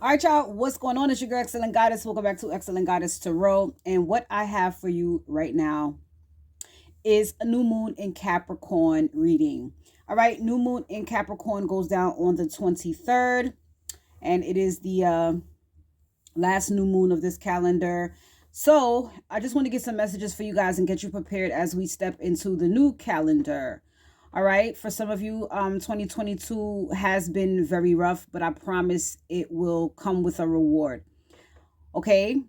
All right, y'all, what's going on? It's your girl, Excellent Goddess. Welcome back to Excellent Goddess Tarot. And what I have for you right now is a new moon in Capricorn reading. All right, new moon in Capricorn goes down on the 23rd, and it is the last new moon of this calendar. So I just want to get some messages for you guys and get you prepared as we step into the new calendar. All right, for some of you, 2022 has been very rough, but I promise it will come with a reward. Okay,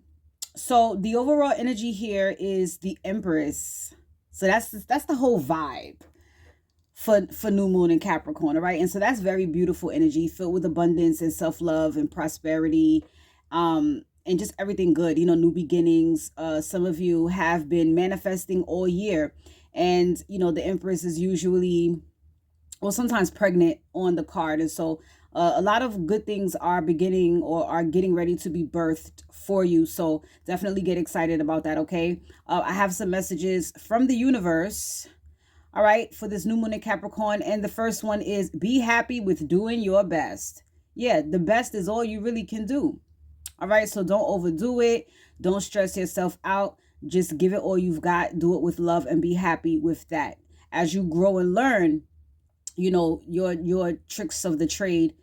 so the overall energy here is the Empress. So that's the whole vibe for new moon in Capricorn. All right, and so that's very beautiful energy filled with abundance and self-love and prosperity, and just everything good, new beginnings. Some of you have been manifesting all year, and the Empress is usually, or sometimes, pregnant on the card. And so a lot of good things are beginning or are getting ready to be birthed for you. So definitely get excited about that. Okay, I have some messages from the universe, all right, for this new moon in Capricorn. And the first one is, be happy with doing your best. Yeah, the best is all you really can do. All right, so don't overdo it. Don't stress yourself out. Just give it all you've got. Do it with love and be happy with that. As you grow and learn, your tricks of the trade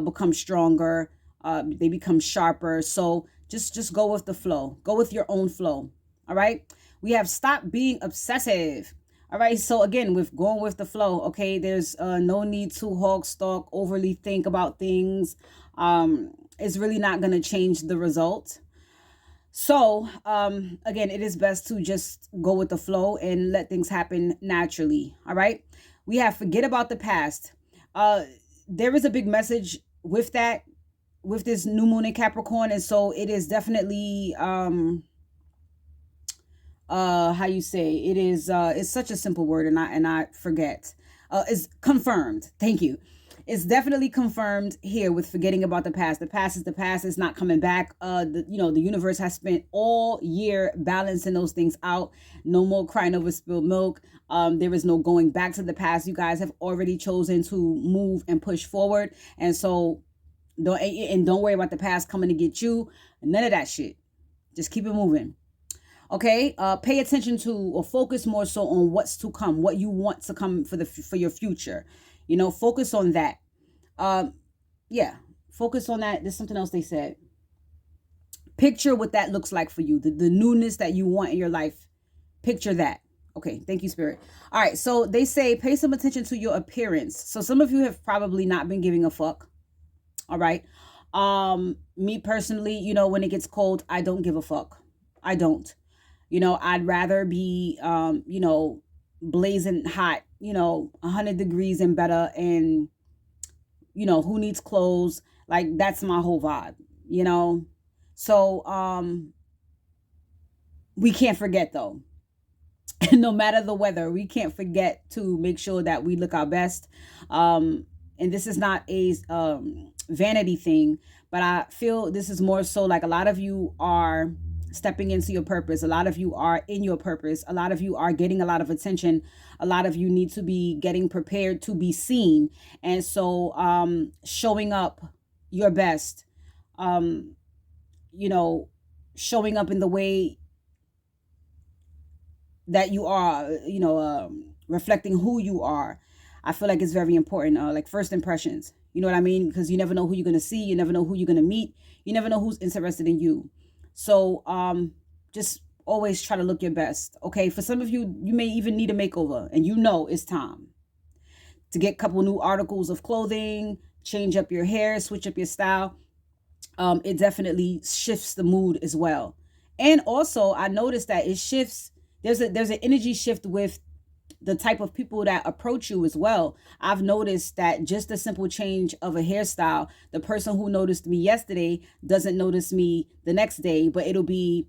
become stronger. They become sharper. So just go with the flow. Go with your own flow. All right. We have stop being obsessive. All right. So again, with going with the flow, okay, there's no need to hog stalk, overly think about things. It's really not going to change the result. So again, it is best to just go with the flow and let things happen naturally. All right. We have forget about the past. There is a big message with that, with this new moon in Capricorn. And so it is definitely how you say it is, it's such a simple word, and I forget. Is confirmed. Thank you. It's definitely confirmed here with forgetting about the past. The past is the past. It's not coming back. The universe has spent all year balancing those things out. No more crying over spilled milk. There is no going back to the past. You guys have already chosen to move and push forward. And so don't worry about the past coming to get you. None of that shit. Just keep it moving. Okay, pay attention to, or focus more so on what's to come, what you want to come for your future. Focus on that. Yeah, focus on that. There's something else they said. Picture what that looks like for you, the newness that you want in your life. Picture that. Okay, thank you, Spirit. All right, so they say pay some attention to your appearance. So some of you have probably not been giving a fuck. All right. Me personally, when it gets cold, I don't give a fuck. I don't. I'd rather be, blazing hot, 100 degrees and better. And, who needs clothes? Like, that's my whole vibe, So, we can't forget, though. No matter the weather, we can't forget to make sure that we look our best. And this is not a vanity thing, but I feel this is more so like a lot of you are stepping into your purpose. A lot of you are in your purpose. A lot of you are getting a lot of attention. A lot of you need to be getting prepared to be seen. And so showing up your best, showing up in the way that you are, reflecting who you are. I feel like it's very important. Like first impressions, you know what I mean? Because you never know who you're going to see. You never know who you're going to meet. You never know who's interested in you. So just always try to look your best. Okay. For some of you, you may even need a makeover, and it's time to get a couple new articles of clothing, change up your hair, switch up your style. It definitely shifts the mood as well. And also I noticed that it shifts. There's an energy shift with the type of people that approach you as well. I've noticed that just a simple change of a hairstyle, the person who noticed me yesterday doesn't notice me the next day, but it'll be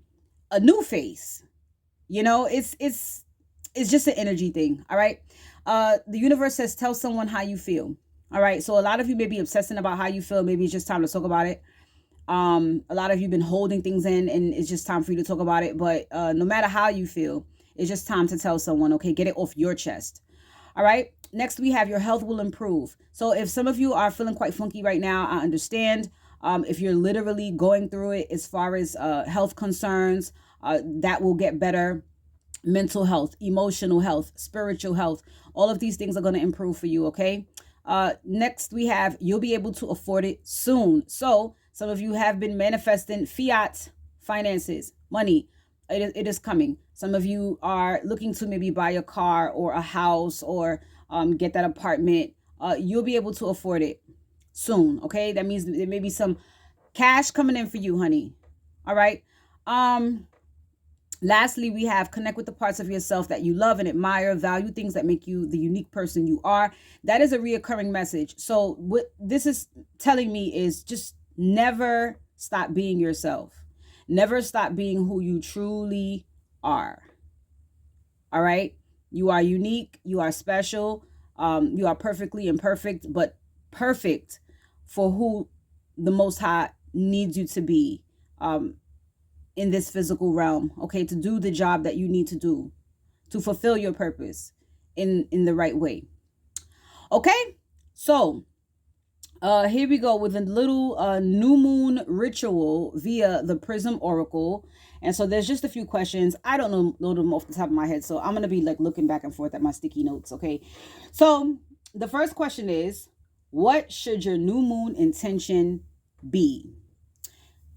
a new face. It's just an energy thing. All right. The universe says, tell someone how you feel. All right. So a lot of you may be obsessing about how you feel. Maybe it's just time to talk about it. A lot of you have been holding things in, and it's just time for you to talk about it. But no matter how you feel, it's just time to tell someone, okay? Get it off your chest. All right. Next, we have your health will improve. So if some of you are feeling quite funky right now, I understand. If you're literally going through it as far as health concerns, that will get better. Mental health, emotional health, spiritual health, all of these things are going to improve for you. Okay. Next we have, you'll be able to afford it soon. So some of you have been manifesting fiat finances, money. It is coming. Some of you are looking to maybe buy a car or a house or get that apartment. You'll be able to afford it soon. Okay. That means there may be some cash coming in for you, honey. All right. Lastly, we have connect with the parts of yourself that you love and admire, value things that make you the unique person you are. That is a reoccurring message. So what this is telling me is just never stop being yourself. Never stop being who you truly are. All right. You are unique. You are special. You are perfectly imperfect, but perfect for who the Most High needs you to be. In this physical realm, okay, to do the job that you need to do, to fulfill your purpose in the right way. Okay, so here we go with a little new moon ritual via the Prism Oracle. And so there's just a few questions. I don't know them off the top of my head, so I'm gonna be like looking back and forth at my sticky notes. Okay, so the first question is, what should your new moon intention be?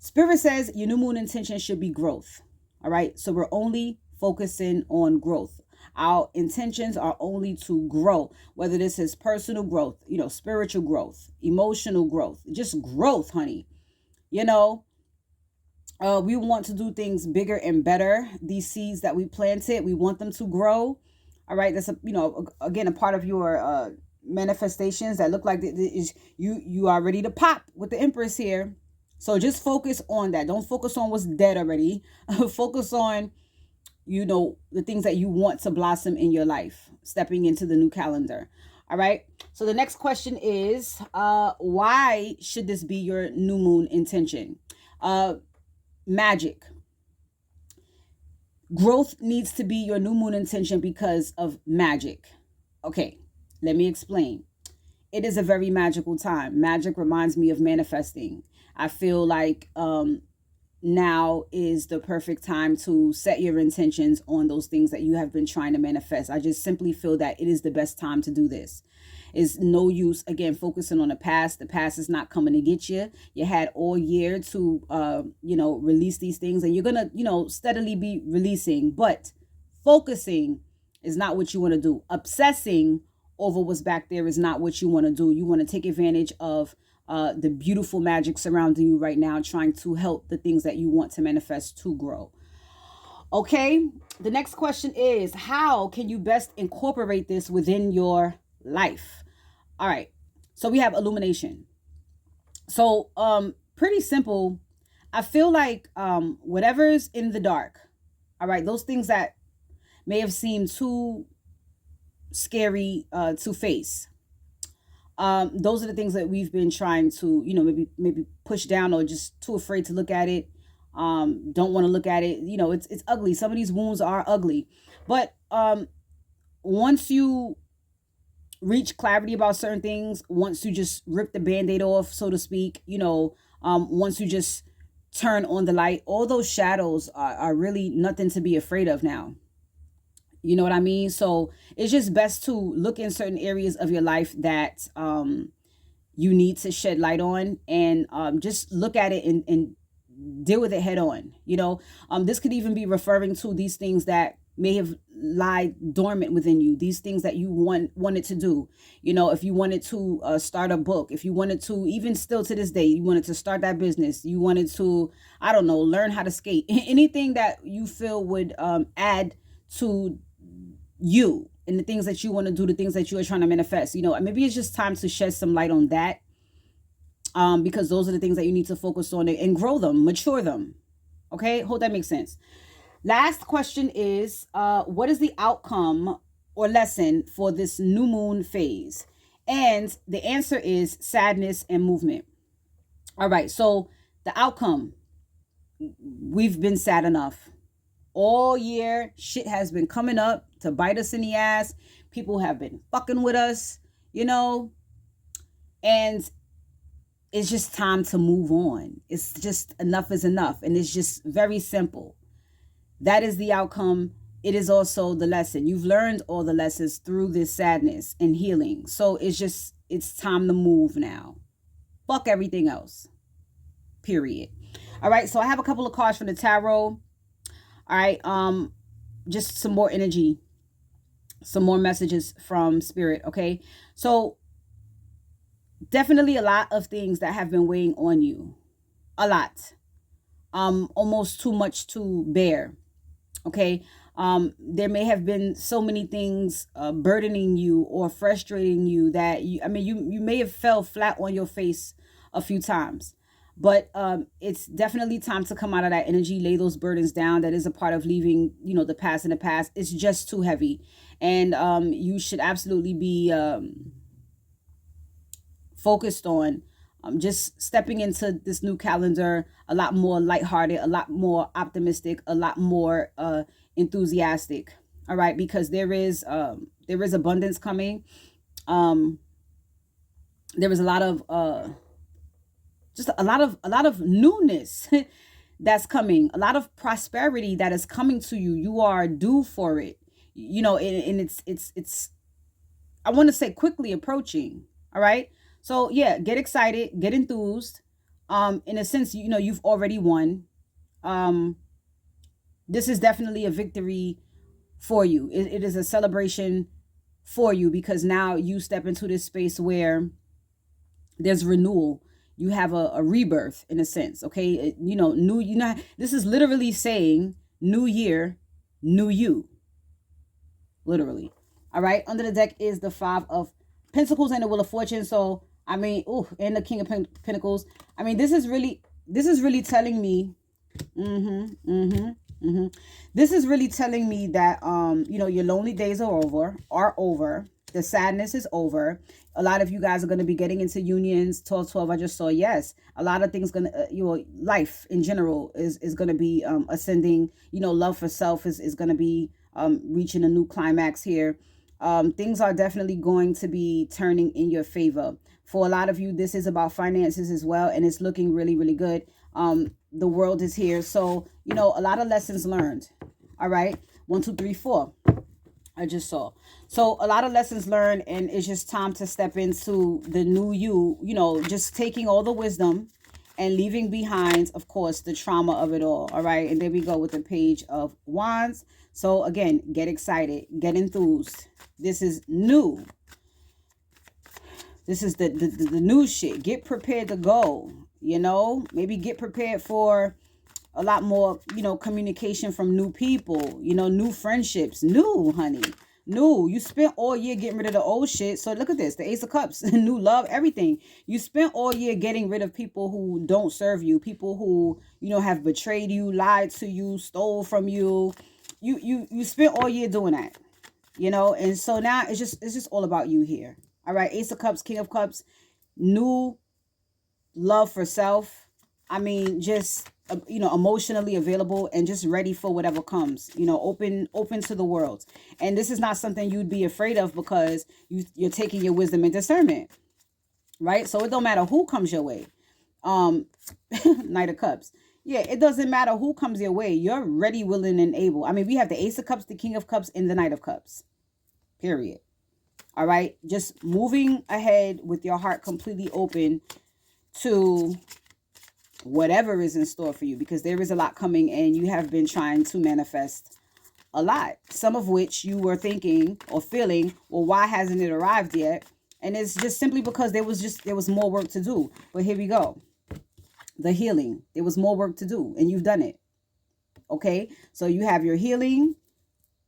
Spirit says your new moon intention should be growth. All right. So we're only focusing on growth. Our intentions are only to grow, whether this is personal growth, spiritual growth, emotional growth, just growth, honey. We want to do things bigger and better. These seeds that we planted, we want them to grow. All right. That's again, a part of your manifestations that look like you are ready to pop with the Empress here. So just focus on that. Don't focus on what's dead already. Focus on, the things that you want to blossom in your life, stepping into the new calendar. All right. So the next question is, why should this be your new moon intention? Magic. Growth needs to be your new moon intention because of magic. Okay, let me explain. It is a very magical time. Magic reminds me of manifesting. I feel like now is the perfect time to set your intentions on those things that you have been trying to manifest. I just simply feel that it is the best time to do this. It's no use, again, focusing on the past. The past is not coming to get you. You had all year to, release these things, and you're going to, steadily be releasing. But focusing is not what you want to do. Obsessing over what's back there is not what you want to do. You want to take advantage of the beautiful magic surrounding you right now, trying to help the things that you want to manifest to grow. Okay, the next question is, how can you best incorporate this within your life? All right, so we have illumination. So pretty simple. I feel like whatever's in the dark, all right, those things that may have seemed too scary to face, those are the things that we've been trying to, maybe push down, or just too afraid to look at it. Don't want to look at it. It's ugly. Some of these wounds are ugly, but once you reach clarity about certain things, once you just rip the Band-Aid off, so to speak, once you just turn on the light, all those shadows are really nothing to be afraid of now. You know what I mean? So it's just best to look in certain areas of your life that you need to shed light on, and just look at it and deal with it head on. This could even be referring to these things that may have lied dormant within you, these things that you wanted to do. If you wanted to start a book, if you wanted to, even still to this day, you wanted to start that business, you wanted to, I don't know, learn how to skate, anything that you feel would add to you and the things that you want to do, the things that you are trying to manifest. Maybe it's just time to shed some light on that, because those are the things that you need to focus on and grow them, mature them. Okay, hope that makes sense. Last question is, what is the outcome or lesson for this new moon phase? And the answer is sadness and movement. All right, so the outcome, we've been sad enough. All year, shit has been coming up to bite us in the ass. People have been fucking with us, and it's just time to move on. It's just enough is enough. And it's just very simple. That is the outcome. It is also the lesson. You've learned all the lessons through this sadness and healing. So it's time to move now. Fuck everything else. Period. All right. So I have a couple of cards from the tarot. All right. Just some more energy, some more messages from spirit. Okay. So definitely a lot of things that have been weighing on you. A lot. Almost too much to bear. Okay. There may have been so many things burdening you or frustrating you that you may have fell flat on your face a few times. But it's definitely time to come out of that energy, lay those burdens down. That is a part of leaving, the past in the past. It's just too heavy. And you should absolutely be focused on just stepping into this new calendar a lot more lighthearted, a lot more optimistic, a lot more enthusiastic. All right, because there is abundance coming. There is a lot of just a lot of newness that's coming, a lot of prosperity that is coming to you. You are due for it, and it's I want to say quickly approaching. All right. So yeah, get excited, get enthused. In a sense, you've already won. This is definitely a victory for you. It is a celebration for you because now you step into this space where there's renewal. You have a rebirth in a sense. Okay. This is literally saying new year, new you. Literally. All right. Under the deck is the 5 of Pentacles and the Wheel of Fortune. So, and the King of Pentacles. This is really telling me, this is really telling me that, your lonely days are over. The sadness is over. A lot of you guys are going to be getting into unions. 12-12, I just saw, yes. A lot of things going to, life in general is going to be ascending. Love for self is going to be reaching a new climax here. Things are definitely going to be turning in your favor. For a lot of you, this is about finances as well, and it's looking really, really good. The world is here. So, a lot of lessons learned. All right. 1, 2, 3, 4. I just saw. So a lot of lessons learned, and it's just time to step into the new you, just taking all the wisdom and leaving behind, of course, the trauma of it all. All right. And there we go with the Page of Wands. So again, get excited, get enthused. This is new. This is the new shit. Get prepared to go, maybe get prepared for a lot more, communication from new people, new friendships, new, honey, new. You spent all year getting rid of the old shit. So look at this, the Ace of Cups, new love, everything. You spent all year getting rid of people who don't serve you, people who, have betrayed you, lied to you, stole from you. You spent all year doing that, and so now it's just all about you here. All right. Ace of Cups, King of Cups, new love for self. Just, emotionally available and just ready for whatever comes, open to the world. And this is not something you'd be afraid of because you're taking your wisdom and discernment, right? So it don't matter who comes your way. Knight of Cups. Yeah, it doesn't matter who comes your way. You're ready, willing, and able. We have the Ace of Cups, the King of Cups, and the Knight of Cups. Period. All right. Just moving ahead with your heart completely open to whatever is in store for you, because there is a lot coming and you have been trying to manifest a lot, some of which you were thinking or feeling, well, why hasn't it arrived yet? And it's just simply because there was more work to do. But here we go. The healing. There was more work to do and you've done it. Okay. So you have your healing.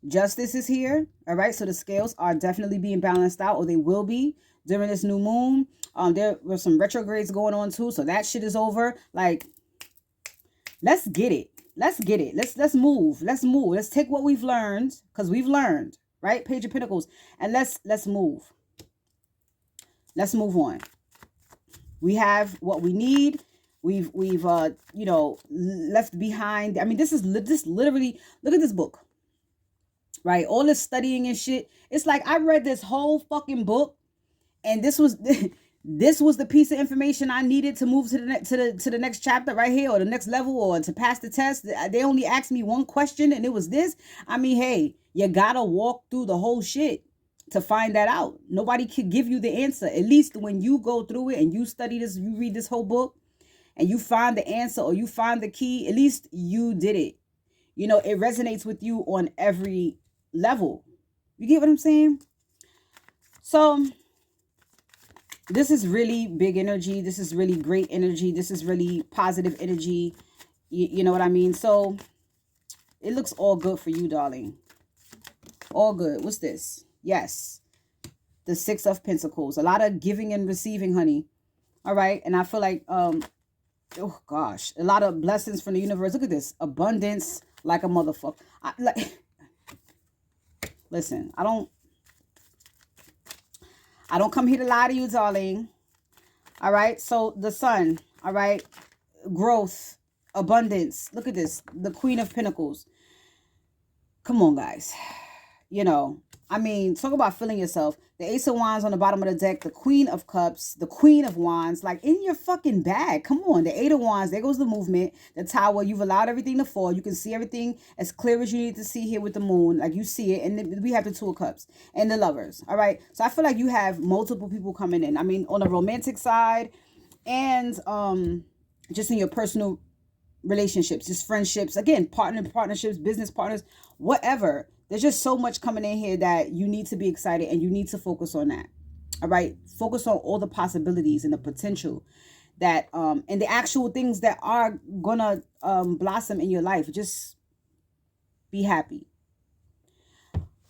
Justice is here. All right. So the scales are definitely being balanced out, or they will be during this new moon. There were some retrogrades going on too. So that shit is over. Like, let's get it. Let's get it. Let's move. Let's move. Let's take what we've learned, because we've learned, right? Page of Pentacles. And let's move. Let's move on. We have what we need. We've left behind. This literally, look at this book. Right? All this studying and shit. It's like I read this whole fucking book, and this was this was the piece of information I needed to move to the next chapter right here, or the next level, or to pass the test. They only asked me one question and it was this. I mean, hey, you gotta walk through the whole shit to find that out. Nobody could give you the answer. At least when you go through it and you study this, you read this whole book and you find the answer or you find the key, at least you did it. You know, it resonates with you on every level. You get what I'm saying? So this is really big energy. This is really great energy. This is really positive energy. You know what I mean? So it looks all good for you, darling. All good. What's this? Yes. The Six of Pentacles. A lot of giving and receiving, honey. All right. And I feel like, oh gosh, a lot of blessings from the universe. Look at this. Abundance like a motherfucker. Listen, I don't come here to lie to you, darling. All right. So the Sun. All right. Growth. Abundance. Look at this. The Queen of Pentacles. Come on, guys. You know, I mean, talk about feeling yourself. The Ace of Wands on the bottom of the deck. The Queen of Cups. The Queen of Wands. Like, in your fucking bag. Come on. The Eight of Wands. There goes the movement. The Tower. You've allowed everything to fall. You can see everything as clear as you need to see here with the moon. Like, you see it. And then we have the Two of Cups. And the Lovers. All right. So I feel like you have multiple people coming in. I mean, on the romantic side. And just in your personal relationships. Just friendships. Again, partnerships. Business partners. Whatever. There's just so much coming in here that you need to be excited and you need to focus on that. All right. Focus on all the possibilities and the potential that, and the actual things that are gonna blossom in your life. Just be happy.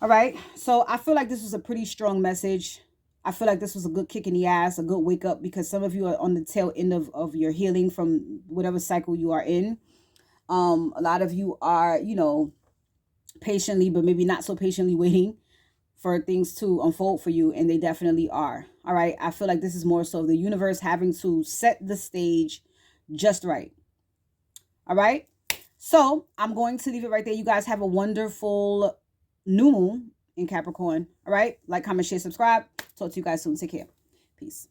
All right. So I feel like this was a pretty strong message. I feel like this was a good kick in the ass, a good wake up, because some of you are on the tail end of your healing from whatever cycle you are in. A lot of you are, you know, patiently, but maybe not so patiently waiting for things to unfold for you, and they definitely are. All right. I feel like this is more so the universe having to set the stage just right. All right. So I'm going to leave it right there. You guys have a wonderful new moon in Capricorn. All right. Like, comment, share, subscribe. Talk to you guys soon. Take care. Peace.